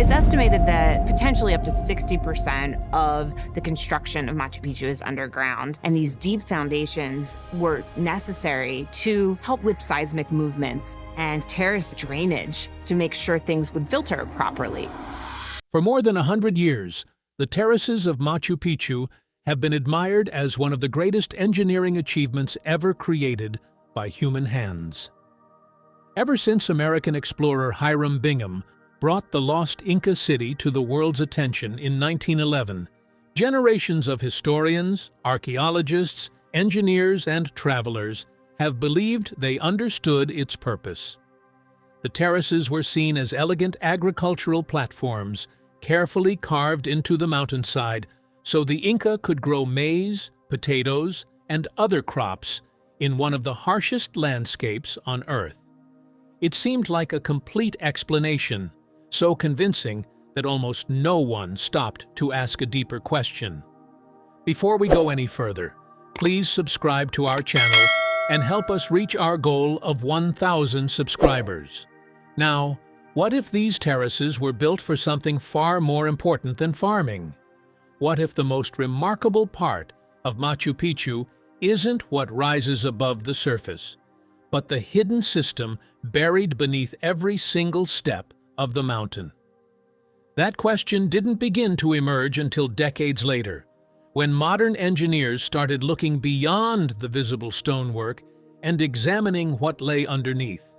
It's estimated that potentially up to 60% of the construction of Machu Picchu is underground, and these deep foundations were necessary to help with seismic movements and terrace drainage to make sure things would filter properly. For more than 100 years, the terraces of Machu Picchu have been admired as one of the greatest engineering achievements ever created by human hands. Ever since American explorer Hiram Bingham brought the lost Inca city to the world's attention in 1911, generations of historians, archaeologists, engineers, and travelers have believed they understood its purpose. The terraces were seen as elegant agricultural platforms carefully carved into the mountainside so the Inca could grow maize, potatoes, and other crops in one of the harshest landscapes on Earth. It seemed like a complete explanation, so convincing that almost no one stopped to ask a deeper question. Before we go any further, please subscribe to our channel and help us reach our goal of 1,000 subscribers. Now, what if these terraces were built for something far more important than farming? What if the most remarkable part of Machu Picchu isn't what rises above the surface, but the hidden system buried beneath every single step of the mountain? That question didn't begin to emerge until decades later, when modern engineers started looking beyond the visible stonework and examining what lay underneath.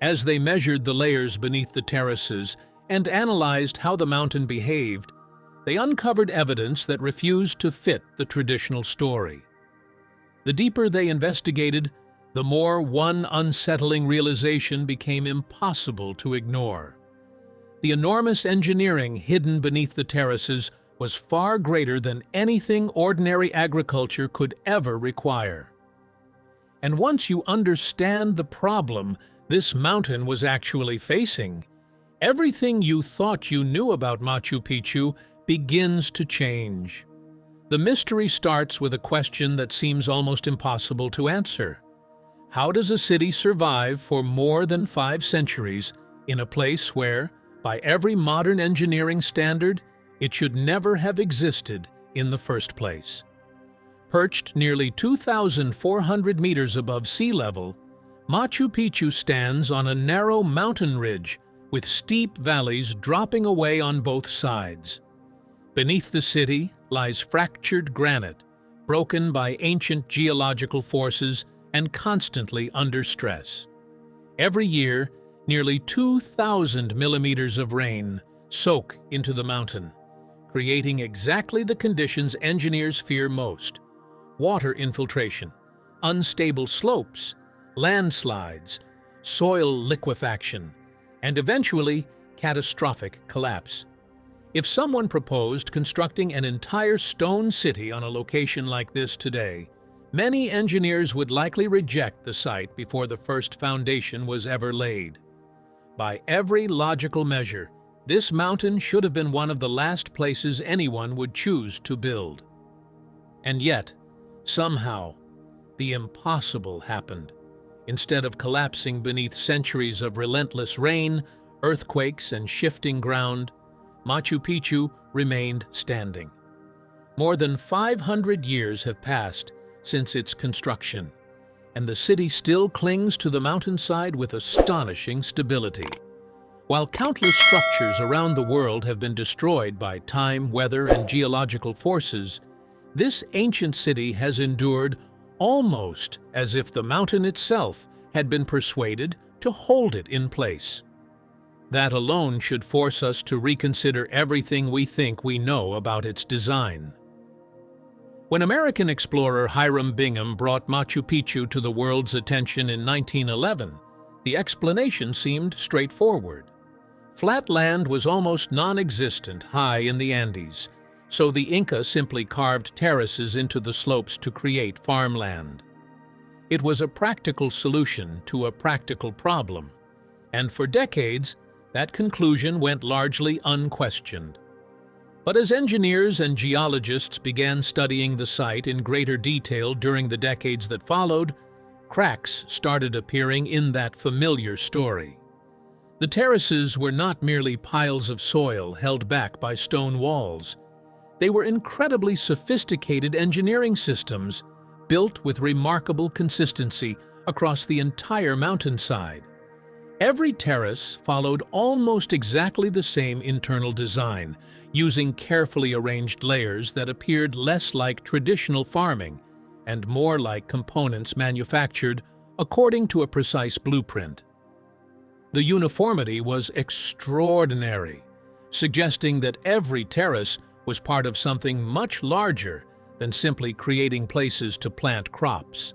As they measured the layers beneath the terraces and analyzed how the mountain behaved, they uncovered evidence that refused to fit the traditional story. The deeper they investigated, the more one unsettling realization became impossible to ignore. The enormous engineering hidden beneath the terraces was far greater than anything ordinary agriculture could ever require. And once you understand the problem this mountain was actually facing, everything you thought you knew about Machu Picchu begins to change. The mystery starts with a question that seems almost impossible to answer. How does a city survive for more than 5 centuries in a place where, by every modern engineering standard, it should never have existed in the first place? Perched nearly 2,400 meters above sea level, Machu Picchu stands on a narrow mountain ridge with steep valleys dropping away on both sides. Beneath the city lies fractured granite, broken by ancient geological forces and constantly under stress. Every year, nearly 2,000 millimeters of rain soak into the mountain, creating exactly the conditions engineers fear most: water infiltration, unstable slopes, landslides, soil liquefaction, and eventually catastrophic collapse. If someone proposed constructing an entire stone city on a location like this today, many engineers would likely reject the site before the first foundation was ever laid. By every logical measure, this mountain should have been one of the last places anyone would choose to build. And yet, somehow, the impossible happened. Instead of collapsing beneath centuries of relentless rain, earthquakes, and shifting ground, Machu Picchu remained standing. More than 500 years have passed since its construction, and the city still clings to the mountainside with astonishing stability. While countless structures around the world have been destroyed by time, weather, and geological forces, this ancient city has endured almost as if the mountain itself had been persuaded to hold it in place. That alone should force us to reconsider everything we think we know about its design. When American explorer Hiram Bingham brought Machu Picchu to the world's attention in 1911, the explanation seemed straightforward. Flat land was almost non-existent high in the Andes, so the Inca simply carved terraces into the slopes to create farmland. It was a practical solution to a practical problem, and for decades, that conclusion went largely unquestioned. But as engineers and geologists began studying the site in greater detail during the decades that followed, cracks started appearing in that familiar story. The terraces were not merely piles of soil held back by stone walls. They were incredibly sophisticated engineering systems built with remarkable consistency across the entire mountainside. Every terrace followed almost exactly the same internal design, using carefully arranged layers that appeared less like traditional farming and more like components manufactured according to a precise blueprint. The uniformity was extraordinary, suggesting that every terrace was part of something much larger than simply creating places to plant crops.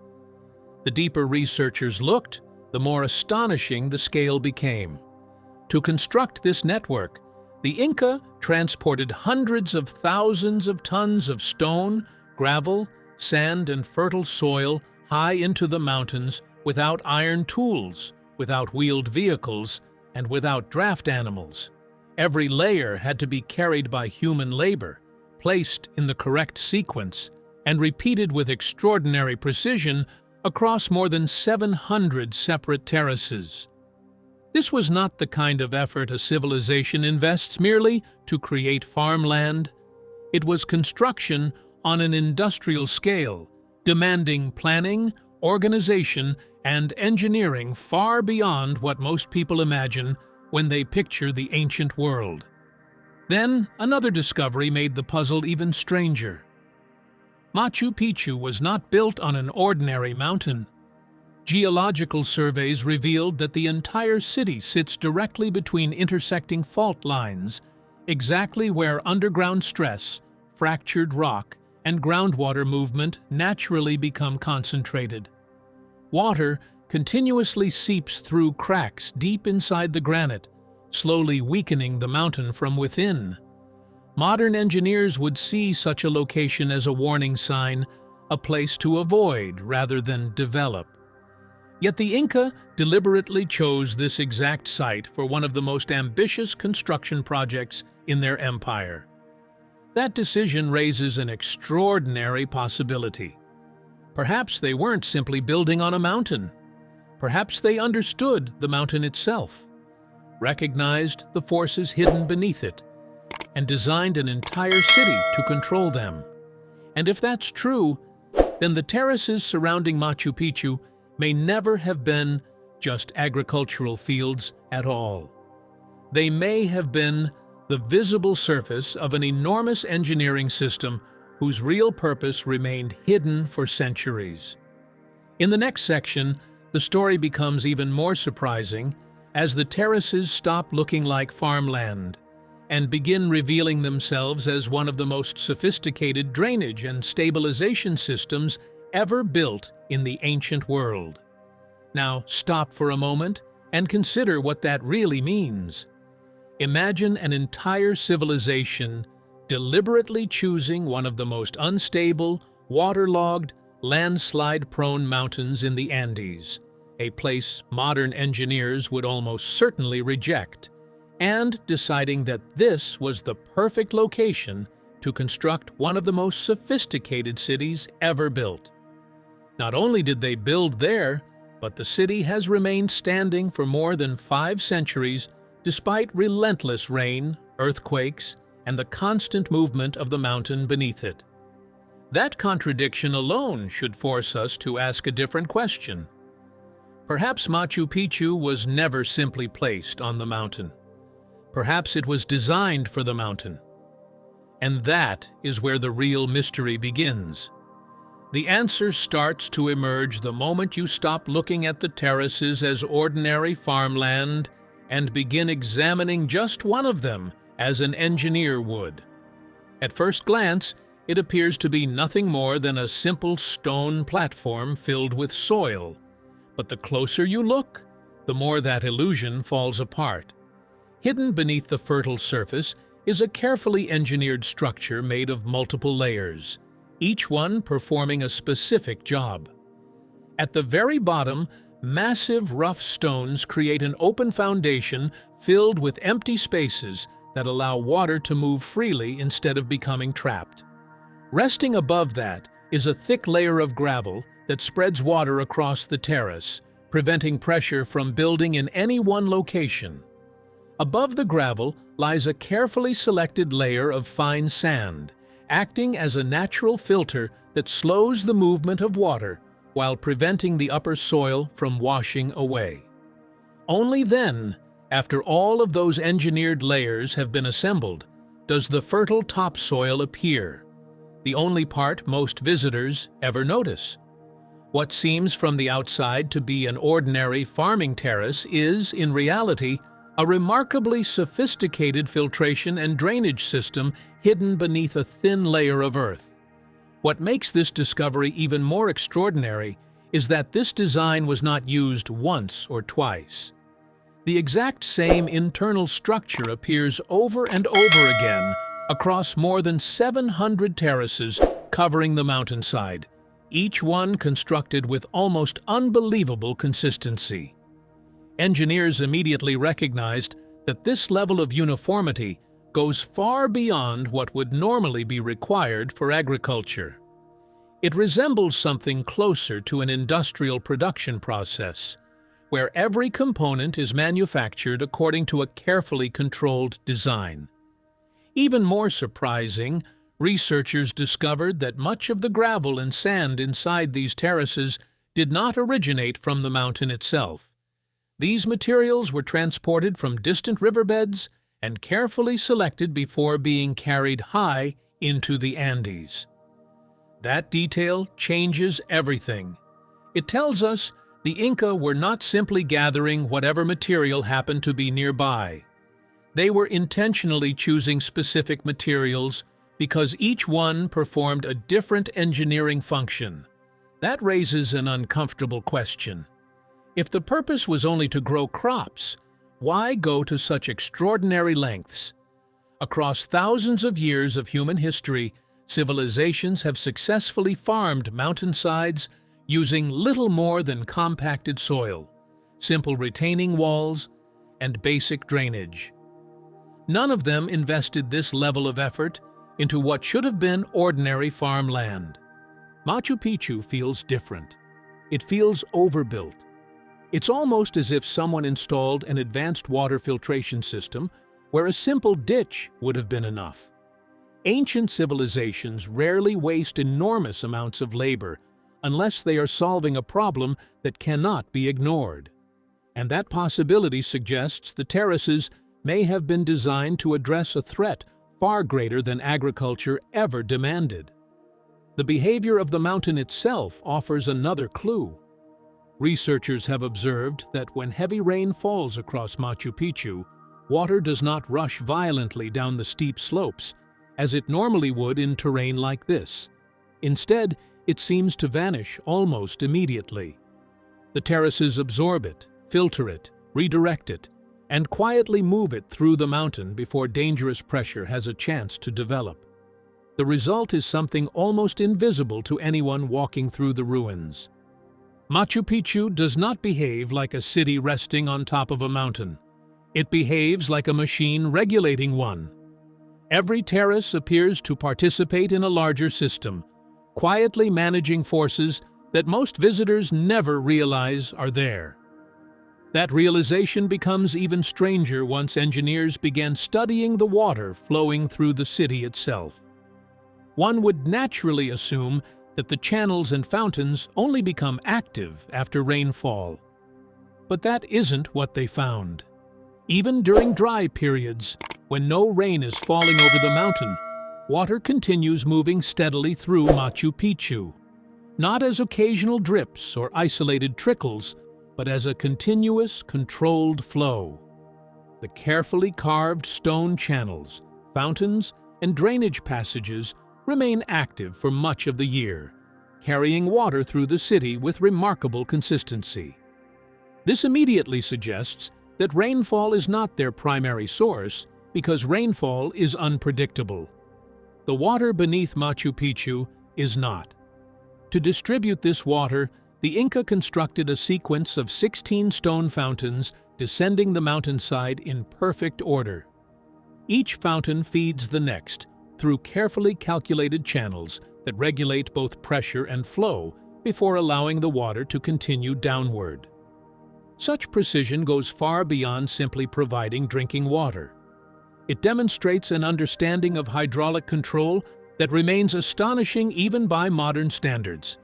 The deeper researchers looked, the more astonishing the scale became. To construct this network, the Inca transported hundreds of thousands of tons of stone, gravel, sand, and fertile soil high into the mountains without iron tools, without wheeled vehicles, and without draft animals. Every layer had to be carried by human labor, placed in the correct sequence, and repeated with extraordinary precision across more than 700 separate terraces. This was not the kind of effort a civilization invests merely to create farmland. It was construction on an industrial scale, demanding planning, organization, and engineering far beyond what most people imagine when they picture the ancient world. Then, another discovery made the puzzle even stranger. Machu Picchu was not built on an ordinary mountain. Geological surveys revealed that the entire city sits directly between intersecting fault lines, exactly where underground stress, fractured rock, and groundwater movement naturally become concentrated. Water continuously seeps through cracks deep inside the granite, slowly weakening the mountain from within. Modern engineers would see such a location as a warning sign, a place to avoid rather than develop. Yet the Inca deliberately chose this exact site for one of the most ambitious construction projects in their empire. That decision raises an extraordinary possibility. Perhaps they weren't simply building on a mountain. Perhaps they understood the mountain itself, recognized the forces hidden beneath it, and designed an entire city to control them. And if that's true, then the terraces surrounding Machu Picchu may never have been just agricultural fields at all. They may have been the visible surface of an enormous engineering system whose real purpose remained hidden for centuries. In the next section, the story becomes even more surprising as the terraces stop looking like farmland and begin revealing themselves as one of the most sophisticated drainage and stabilization systems ever built in the ancient world. Now stop for a moment and consider what that really means. Imagine an entire civilization deliberately choosing one of the most unstable, waterlogged, landslide-prone mountains in the Andes, a place modern engineers would almost certainly reject, and deciding that this was the perfect location to construct one of the most sophisticated cities ever built. Not only did they build there, but the city has remained standing for more than 5 centuries despite relentless rain, earthquakes, and the constant movement of the mountain beneath it. That contradiction alone should force us to ask a different question. Perhaps Machu Picchu was never simply placed on the mountain. Perhaps it was designed for the mountain. And that is where the real mystery begins. The answer starts to emerge the moment you stop looking at the terraces as ordinary farmland and begin examining just one of them as an engineer would. At first glance, it appears to be nothing more than a simple stone platform filled with soil. But the closer you look, the more that illusion falls apart. Hidden beneath the fertile surface is a carefully engineered structure made of multiple layers, each one performing a specific job. At the very bottom, massive rough stones create an open foundation filled with empty spaces that allow water to move freely instead of becoming trapped. Resting above that is a thick layer of gravel that spreads water across the terrace, preventing pressure from building in any one location. Above the gravel lies a carefully selected layer of fine sand, acting as a natural filter that slows the movement of water while preventing the upper soil from washing away. Only then, after all of those engineered layers have been assembled, does the fertile topsoil appear, the only part most visitors ever notice. What seems from the outside to be an ordinary farming terrace is, in reality, a remarkably sophisticated filtration and drainage system hidden beneath a thin layer of earth. What makes this discovery even more extraordinary is that this design was not used once or twice. The exact same internal structure appears over and over again across more than 700 terraces covering the mountainside, each one constructed with almost unbelievable consistency. Engineers immediately recognized that this level of uniformity goes far beyond what would normally be required for agriculture. It resembles something closer to an industrial production process, where every component is manufactured according to a carefully controlled design. Even more surprising, researchers discovered that much of the gravel and sand inside these terraces did not originate from the mountain itself. These materials were transported from distant riverbeds and carefully selected before being carried high into the Andes. That detail changes everything. It tells us the Inca were not simply gathering whatever material happened to be nearby. They were intentionally choosing specific materials because each one performed a different engineering function. That raises an uncomfortable question. If the purpose was only to grow crops, why go to such extraordinary lengths? Across thousands of years of human history, civilizations have successfully farmed mountainsides using little more than compacted soil, simple retaining walls, and basic drainage. None of them invested this level of effort into what should have been ordinary farmland. Machu Picchu feels different. It feels overbuilt. It's almost as if someone installed an advanced water filtration system where a simple ditch would have been enough. Ancient civilizations rarely waste enormous amounts of labor unless they are solving a problem that cannot be ignored. And that possibility suggests the terraces may have been designed to address a threat far greater than agriculture ever demanded. The behavior of the mountain itself offers another clue. Researchers have observed that when heavy rain falls across Machu Picchu, water does not rush violently down the steep slopes, as it normally would in terrain like this. Instead, it seems to vanish almost immediately. The terraces absorb it, filter it, redirect it, and quietly move it through the mountain before dangerous pressure has a chance to develop. The result is something almost invisible to anyone walking through the ruins. Machu Picchu does not behave like a city resting on top of a mountain. It behaves like a machine regulating one. Every terrace appears to participate in a larger system, quietly managing forces that most visitors never realize are there. That realization becomes even stranger once engineers began studying the water flowing through the city itself. One would naturally assume that the channels and fountains only become active after rainfall. But that isn't what they found. Even during dry periods, when no rain is falling over the mountain, water continues moving steadily through Machu Picchu, not as occasional drips or isolated trickles, but as a continuous, controlled flow. The carefully carved stone channels, fountains, and drainage passages remain active for much of the year, carrying water through the city with remarkable consistency. This immediately suggests that rainfall is not their primary source because rainfall is unpredictable. The water beneath Machu Picchu is not. To distribute this water, the Inca constructed a sequence of 16 stone fountains descending the mountainside in perfect order. Each fountain feeds the next through carefully calculated channels that regulate both pressure and flow before allowing the water to continue downward. Such precision goes far beyond simply providing drinking water. It demonstrates an understanding of hydraulic control that remains astonishing even by modern standards.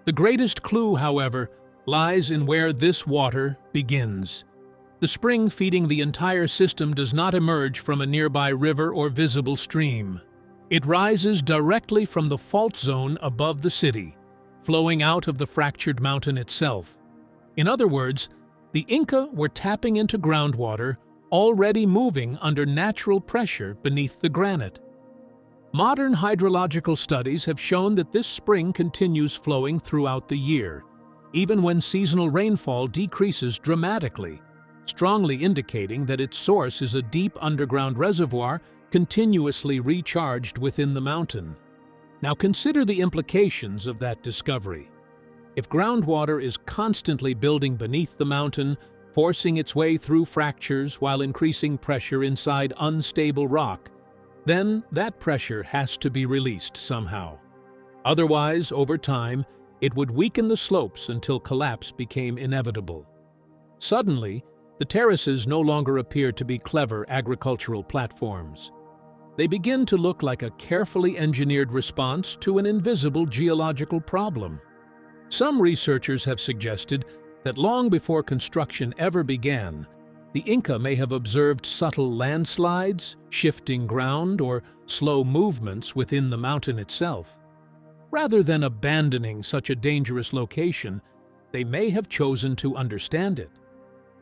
The greatest clue, however, lies in where this water begins. The spring feeding the entire system does not emerge from a nearby river or visible stream. It rises directly from the fault zone above the city, flowing out of the fractured mountain itself. In other words, the Inca were tapping into groundwater already moving under natural pressure beneath the granite. Modern hydrological studies have shown that this spring continues flowing throughout the year, even when seasonal rainfall decreases dramatically, strongly indicating that its source is a deep underground reservoir continuously recharged within the mountain. Now consider the implications of that discovery. If groundwater is constantly building beneath the mountain, forcing its way through fractures while increasing pressure inside unstable rock, then that pressure has to be released somehow. Otherwise, over time, it would weaken the slopes until collapse became inevitable. Suddenly, the terraces no longer appear to be clever agricultural platforms. They begin to look like a carefully engineered response to an invisible geological problem. Some researchers have suggested that long before construction ever began, the Inca may have observed subtle landslides, shifting ground, or slow movements within the mountain itself. Rather than abandoning such a dangerous location, they may have chosen to understand it.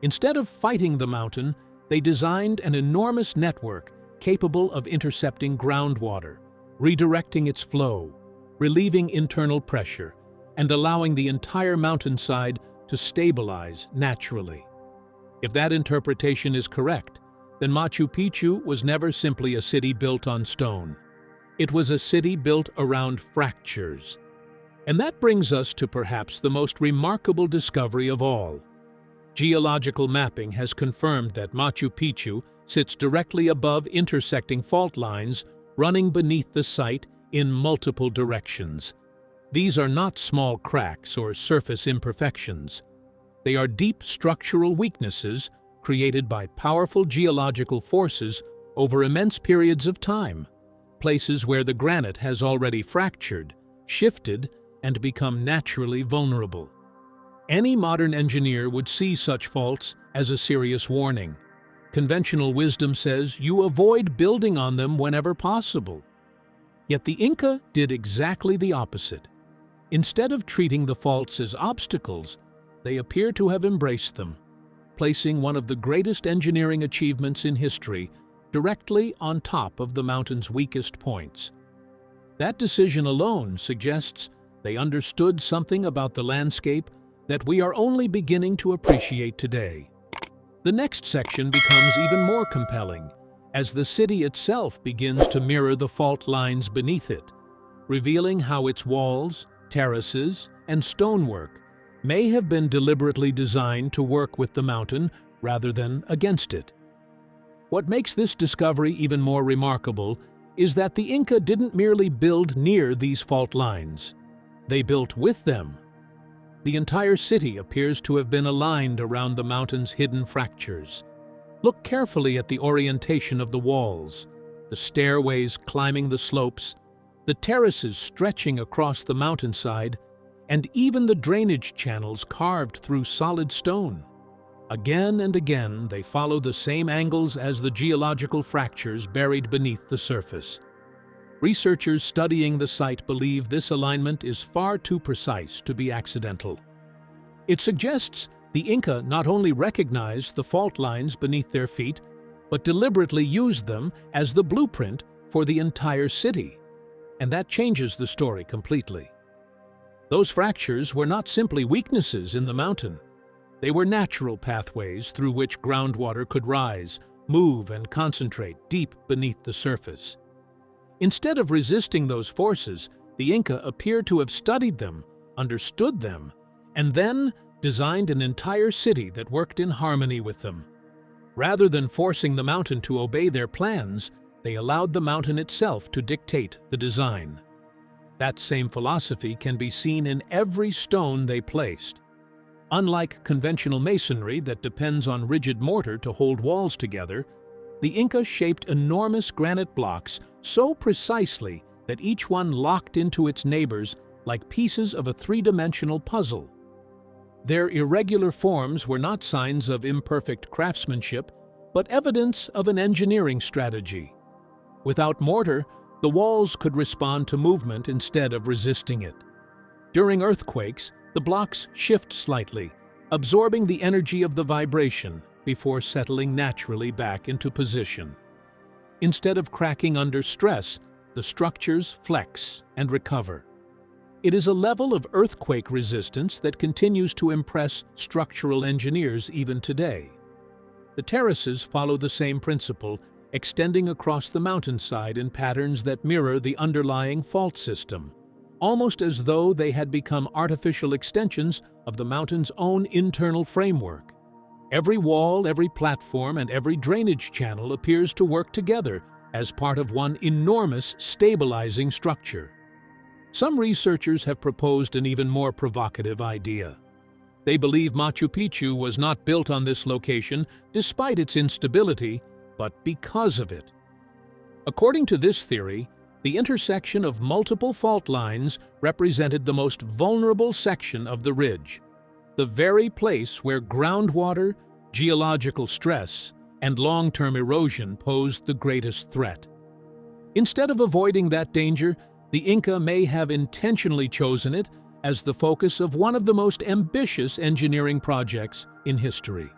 Instead of fighting the mountain, they designed an enormous network capable of intercepting groundwater, redirecting its flow, relieving internal pressure, and allowing the entire mountainside to stabilize naturally. If that interpretation is correct, then Machu Picchu was never simply a city built on stone. It was a city built around fractures. And that brings us to perhaps the most remarkable discovery of all. Geological mapping has confirmed that Machu Picchu sits directly above intersecting fault lines running beneath the site in multiple directions. These are not small cracks or surface imperfections. They are deep structural weaknesses created by powerful geological forces over immense periods of time, places where the granite has already fractured, shifted, and become naturally vulnerable. Any modern engineer would see such faults as a serious warning. Conventional wisdom says you avoid building on them whenever possible. Yet the Inca did exactly the opposite. Instead of treating the faults as obstacles, they appear to have embraced them, placing one of the greatest engineering achievements in history directly on top of the mountain's weakest points. That decision alone suggests they understood something about the landscape that we are only beginning to appreciate today. The next section becomes even more compelling as the city itself begins to mirror the fault lines beneath it, revealing how its walls, terraces, and stonework may have been deliberately designed to work with the mountain rather than against it. What makes this discovery even more remarkable is that the Inca didn't merely build near these fault lines. They built with them. The entire city appears to have been aligned around the mountain's hidden fractures. Look carefully at the orientation of the walls, the stairways climbing the slopes, the terraces stretching across the mountainside, and even the drainage channels carved through solid stone. Again and again, they follow the same angles as the geological fractures buried beneath the surface. Researchers studying the site believe this alignment is far too precise to be accidental. It suggests the Inca not only recognized the fault lines beneath their feet, but deliberately used them as the blueprint for the entire city. And that changes the story completely. Those fractures were not simply weaknesses in the mountain. They were natural pathways through which groundwater could rise, move, and concentrate deep beneath the surface. Instead of resisting those forces, the Inca appear to have studied them, understood them, and then designed an entire city that worked in harmony with them. Rather than forcing the mountain to obey their plans, they allowed the mountain itself to dictate the design. That same philosophy can be seen in every stone they placed. Unlike conventional masonry that depends on rigid mortar to hold walls together, the Inca shaped enormous granite blocks so precisely that each one locked into its neighbors like pieces of a three-dimensional puzzle. Their irregular forms were not signs of imperfect craftsmanship, but evidence of an engineering strategy. Without mortar, the walls could respond to movement instead of resisting it. During earthquakes, the blocks shift slightly, absorbing the energy of the vibration before settling naturally back into position. Instead of cracking under stress, the structures flex and recover. It is a level of earthquake resistance that continues to impress structural engineers even today. The terraces follow the same principle, extending across the mountainside in patterns that mirror the underlying fault system, almost as though they had become artificial extensions of the mountain's own internal framework. Every wall, every platform, and every drainage channel appears to work together as part of one enormous stabilizing structure. Some researchers have proposed an even more provocative idea. They believe Machu Picchu was not built on this location despite its instability, but because of it. According to this theory, the intersection of multiple fault lines represented the most vulnerable section of the ridge, the very place where groundwater, geological stress, and long-term erosion posed the greatest threat. Instead of avoiding that danger, the Inca may have intentionally chosen it as the focus of one of the most ambitious engineering projects in history.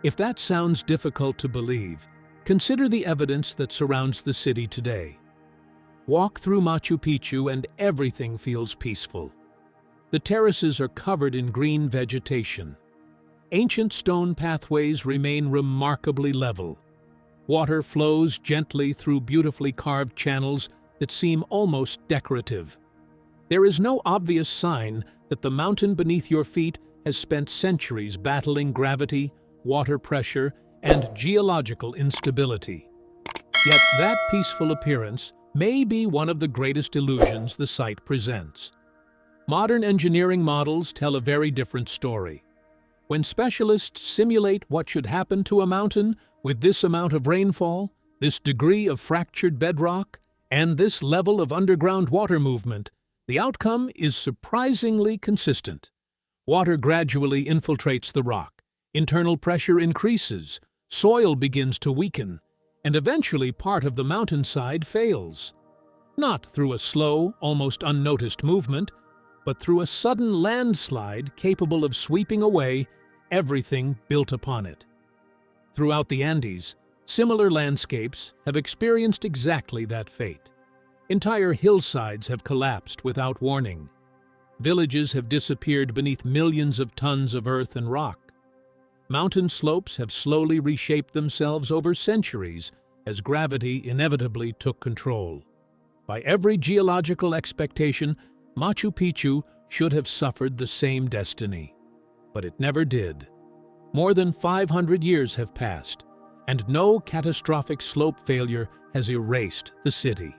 If that sounds difficult to believe, consider the evidence that surrounds the city today. Walk through Machu Picchu and everything feels peaceful. The terraces are covered in green vegetation. Ancient stone pathways remain remarkably level. Water flows gently through beautifully carved channels that seem almost decorative. There is no obvious sign that the mountain beneath your feet has spent centuries battling gravity, water pressure, and geological instability. Yet that peaceful appearance may be one of the greatest illusions the site presents. Modern engineering models tell a very different story. When specialists simulate what should happen to a mountain with this amount of rainfall, this degree of fractured bedrock, and this level of underground water movement, the outcome is surprisingly consistent. Water gradually infiltrates the rock, internal pressure increases, soil begins to weaken, and eventually part of the mountainside fails. Not through a slow, almost unnoticed movement, but through a sudden landslide capable of sweeping away everything built upon it. Throughout the Andes, similar landscapes have experienced exactly that fate. Entire hillsides have collapsed without warning. Villages have disappeared beneath millions of tons of earth and rock. Mountain slopes have slowly reshaped themselves over centuries as gravity inevitably took control. By every geological expectation, Machu Picchu should have suffered the same destiny. But it never did. More than 500 years have passed, and no catastrophic slope failure has erased the city.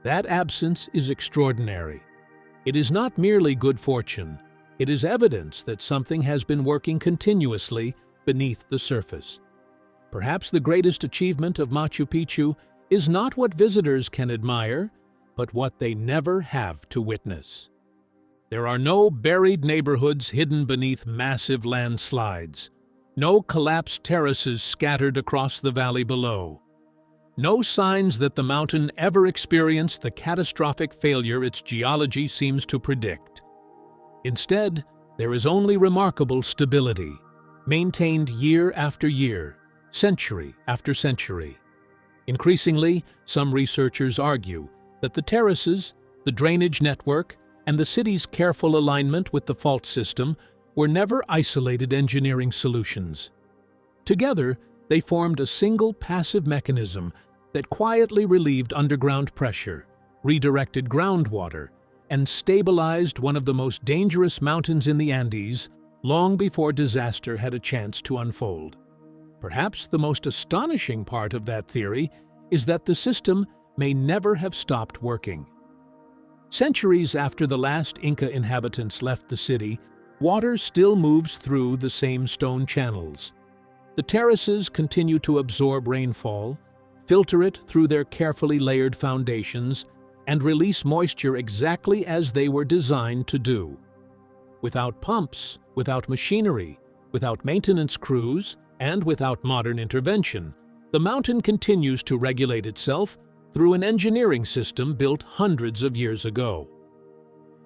That absence is extraordinary. It is not merely good fortune, it is evidence that something has been working continuously beneath the surface. Perhaps the greatest achievement of Machu Picchu is not what visitors can admire, but what they never have to witness. There are no buried neighborhoods hidden beneath massive landslides, no collapsed terraces scattered across the valley below. No signs that the mountain ever experienced the catastrophic failure its geology seems to predict. Instead, there is only remarkable stability, maintained year after year, century after century. Increasingly, some researchers argue that the terraces, the drainage network, and the city's careful alignment with the fault system were never isolated engineering solutions. Together, they formed a single passive mechanism that quietly relieved underground pressure, redirected groundwater, and stabilized one of the most dangerous mountains in the Andes long before disaster had a chance to unfold. Perhaps the most astonishing part of that theory is that the system may never have stopped working. Centuries after the last Inca inhabitants left the city, water still moves through the same stone channels. The terraces continue to absorb rainfall, filter it through their carefully layered foundations, and release moisture exactly as they were designed to do. Without pumps, without machinery, without maintenance crews, and without modern intervention, the mountain continues to regulate itself through an engineering system built hundreds of years ago.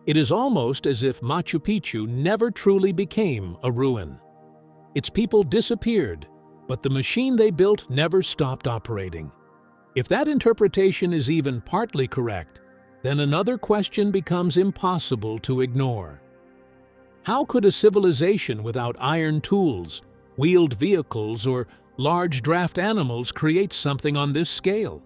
It is almost as if Machu Picchu never truly became a ruin. Its people disappeared, but the machine they built never stopped operating. If that interpretation is even partly correct, then another question becomes impossible to ignore. How could a civilization without iron tools, wheeled vehicles, or large draft animals create something on this scale?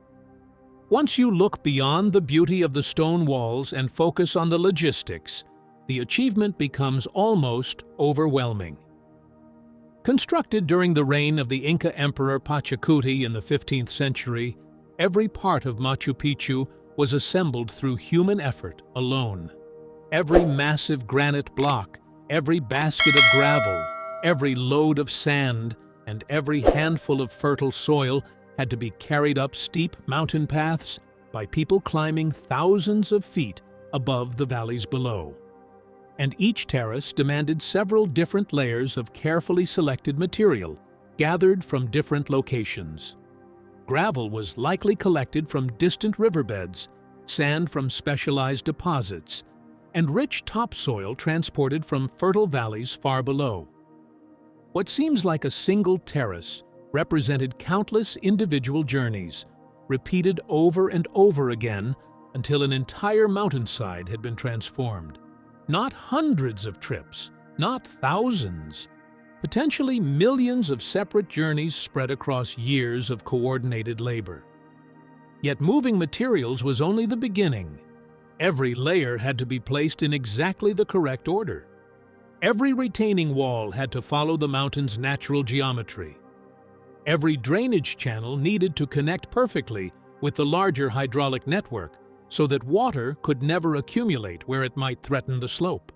Once you look beyond the beauty of the stone walls and focus on the logistics, the achievement becomes almost overwhelming. Constructed during the reign of the Inca Emperor Pachacuti in the 15th century, every part of Machu Picchu was assembled through human effort alone. Every massive granite block, every basket of gravel, every load of sand, and every handful of fertile soil had to be carried up steep mountain paths by people climbing thousands of feet above the valleys below. And each terrace demanded several different layers of carefully selected material, gathered from different locations. Gravel was likely collected from distant riverbeds, sand from specialized deposits, and rich topsoil transported from fertile valleys far below. What seems like a single terrace represented countless individual journeys, repeated over and over again until an entire mountainside had been transformed. Not hundreds of trips, not thousands, potentially millions of separate journeys spread across years of coordinated labor. Yet moving materials was only the beginning. Every layer had to be placed in exactly the correct order. Every retaining wall had to follow the mountain's natural geometry. Every drainage channel needed to connect perfectly with the larger hydraulic network so that water could never accumulate where it might threaten the slope.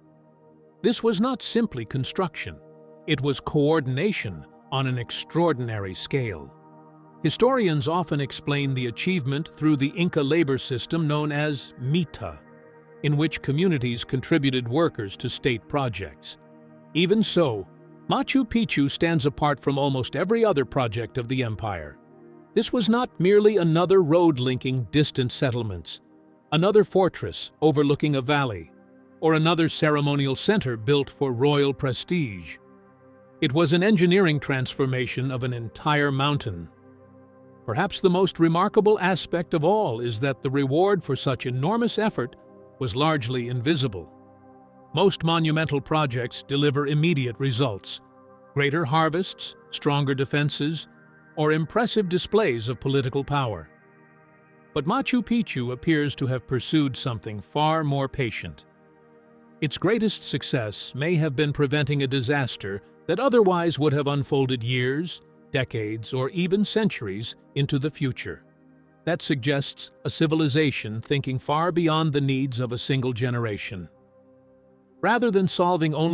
This was not simply construction. It was coordination on an extraordinary scale. Historians often explain the achievement through the Inca labor system known as mita, in which communities contributed workers to state projects. Even so, Machu Picchu stands apart from almost every other project of the empire. This was not merely another road linking distant settlements, another fortress overlooking a valley, or another ceremonial center built for royal prestige. It was an engineering transformation of an entire mountain. Perhaps the most remarkable aspect of all is that the reward for such enormous effort was largely invisible. Most monumental projects deliver immediate results: greater harvests, stronger defenses, or impressive displays of political power. But Machu Picchu appears to have pursued something far more patient. Its greatest success may have been preventing a disaster that otherwise would have unfolded years, decades, or even centuries into the future. That suggests a civilization thinking far beyond the needs of a single generation. Rather than solving only